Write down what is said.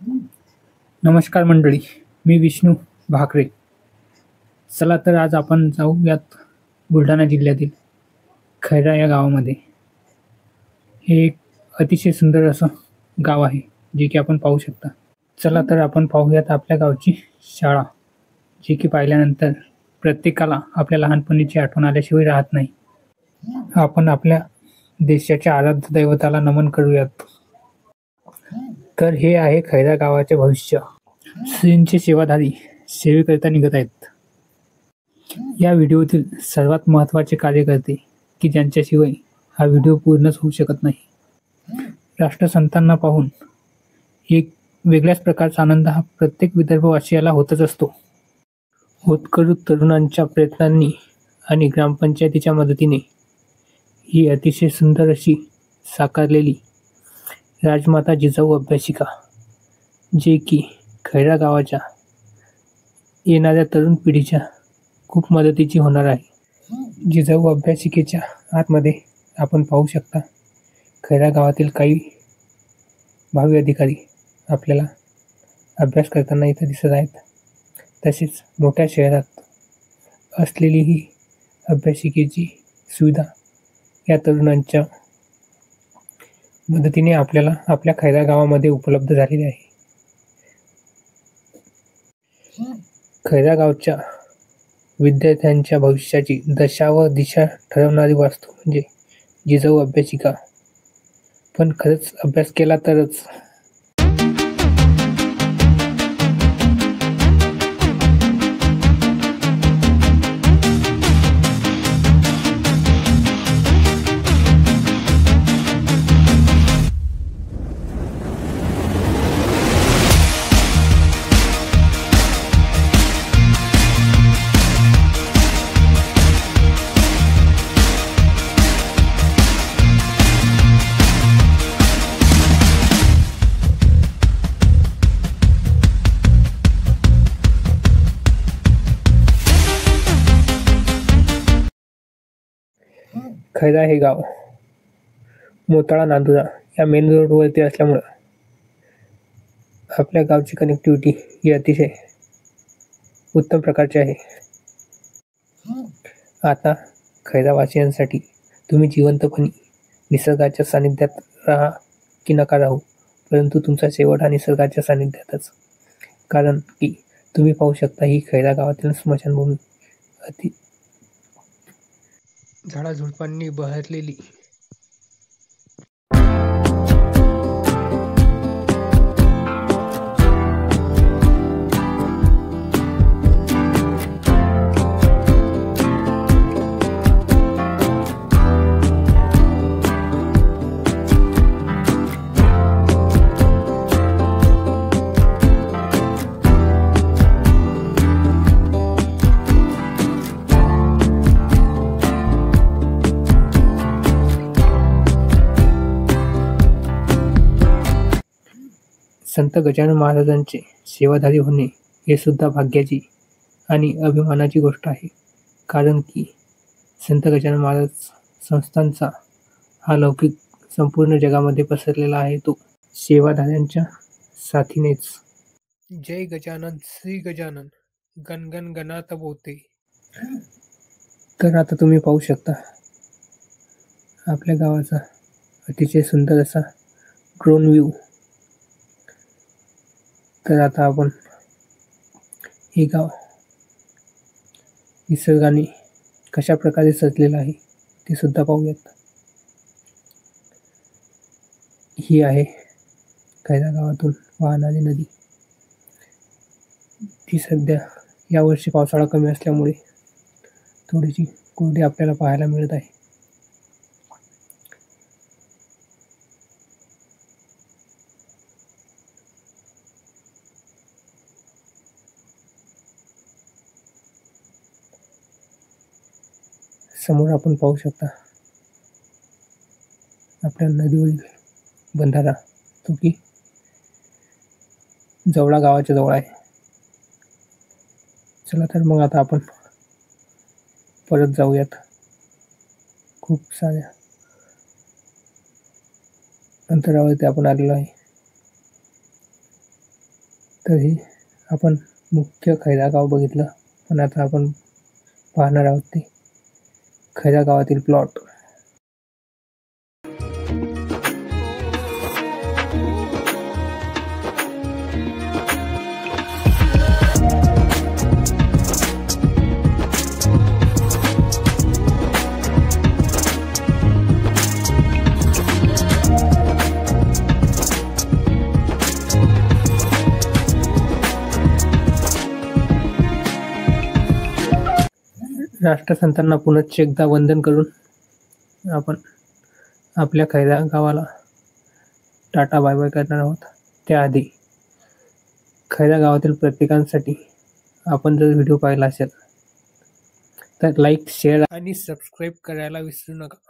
नमस्कार मंडळी, मी विष्णू भाकरे. चला तर आज आपण जाऊयात बुलढाणा जिल्ह्यातील खैरा या गावामध्ये. हे एक अतिशय सुंदर असं गाव आहे, जे की आपण पाहू शकता. चला तर आपण पाहूयात आपल्या गावची शाळा, जी की पाहिल्यानंतर प्रत्येकाला आपल्या लहानपणीची आठवण आल्याशिवाय राहत नाही. आपण आपल्या देशाच्या आराध्य दैवताला नमन करूयात. तर हे आहे खैरा गावाचे भविष्य. श्रींचे सेवाधारी सेवेकरिता निघत आहेत. या व्हिडिओतील सर्वात महत्त्वाचे कार्यकर्ते, की ज्यांच्याशिवाय हा व्हिडिओ पूर्णच होऊ शकत नाही. राष्ट्रसंतांना पाहून एक वेगळ्याच प्रकारचा आनंद हा प्रत्येक विदर्भवासियाला होतच असतो. होतकरू तरुणांच्या प्रयत्नांनी आणि ग्रामपंचायतीच्या मदतीने ही अतिशय सुंदर अशी साकारलेली राजमाता जिजाऊ अभ्यासिका, जे की खैरा गावाच्या येणाऱ्या तरुण पिढीच्या खूप मदतीची होणार आहे. जिजाऊ अभ्यासिकेच्या आतमध्ये आपण पाहू शकता खैरा गावातील काही भावी अधिकारी आपल्याला अभ्यास करताना इथे दिसत आहेत. तसेच मोठ्या शहरात असलेली ही अभ्यासिकेची सुविधा या तरुणांच्या मदतीने आपल्याला आपल्या खैरा गावामध्ये उपलब्ध झालेली आहे. खैरा गावच्या विद्यार्थ्यांच्या भविष्याची दशा व दिशा ठरवणारी वास्तू म्हणजे जिजाऊ अभ्यासिका. पण खरंच अभ्यास केला तरच. खैरा हे गाव मोताळा नांदुरा या मेन रोडवरती असल्यामुळं आपल्या गावची कनेक्टिव्हिटी ही अतिशय उत्तम प्रकारची आहे. आता खैरावासियांसाठी तुम्ही जिवंतपणी निसर्गाच्या सानिध्यात राहा की नका राहू, परंतु तुमचा शेवट हा निसर्गाच्या सानिध्यातच. कारण की तुम्ही पाहू शकता ही खैरा गावातील स्मशानभूमी अति झाडाझुडपांनी बहरलेली. संत गजानन महाराजांचे सेवाधारी होणे हे सुद्धा भाग्याची आणि अभिमानाची गोष्ट आहे. कारण की संत गजानन महाराज संस्थांचा हा लौकिक संपूर्ण जगामध्ये पसरलेला आहे, तो सेवाधाऱ्यांच्या साथीनेच. जय गजानन श्री गजानन गणगण गणात बोते. तर आता तुम्ही पाहू शकता आपल्या गावाचा अतिशय सुंदर असा ड्रोन व्ह्यू. तर आता आपण हे गाव निसर्गाने कशा प्रकारे सजलेलं आहे ते सुद्धा पाहूयात. ही आहे खैरा गावातून वाहणारी नदी. ती सध्या यावर्षी पावसाळा कमी असल्यामुळे थोडीशी कोरडी आपल्याला पाहायला मिळत आहे. समोर आपण पाहू शकता आपल्या नदीवरील बंधारा, तो की जवळा गावाच्या जवळ आहे. चला तर मग आता आपण परत जाऊयात. खूप साऱ्या अंतरावरती आपण आलेलो आहे. तर हे आपण मुख्य खैरा गाव बघितलं, पण आता आपण पाहणार आहोत ते खैरा गावातील प्लॉट. राष्ट्रसंतांना पुनश्च एकदा वंदन करून आपण आपल्या खैरा गावाला टाटा बाय बाय करणार आहोत. त्याआधी खैरा गावातील प्रत्येकांसाठी आपण जर व्हिडिओ पाहिला असेल तर लाईक, शेअर आणि सबस्क्राईब करायला विसरू नका.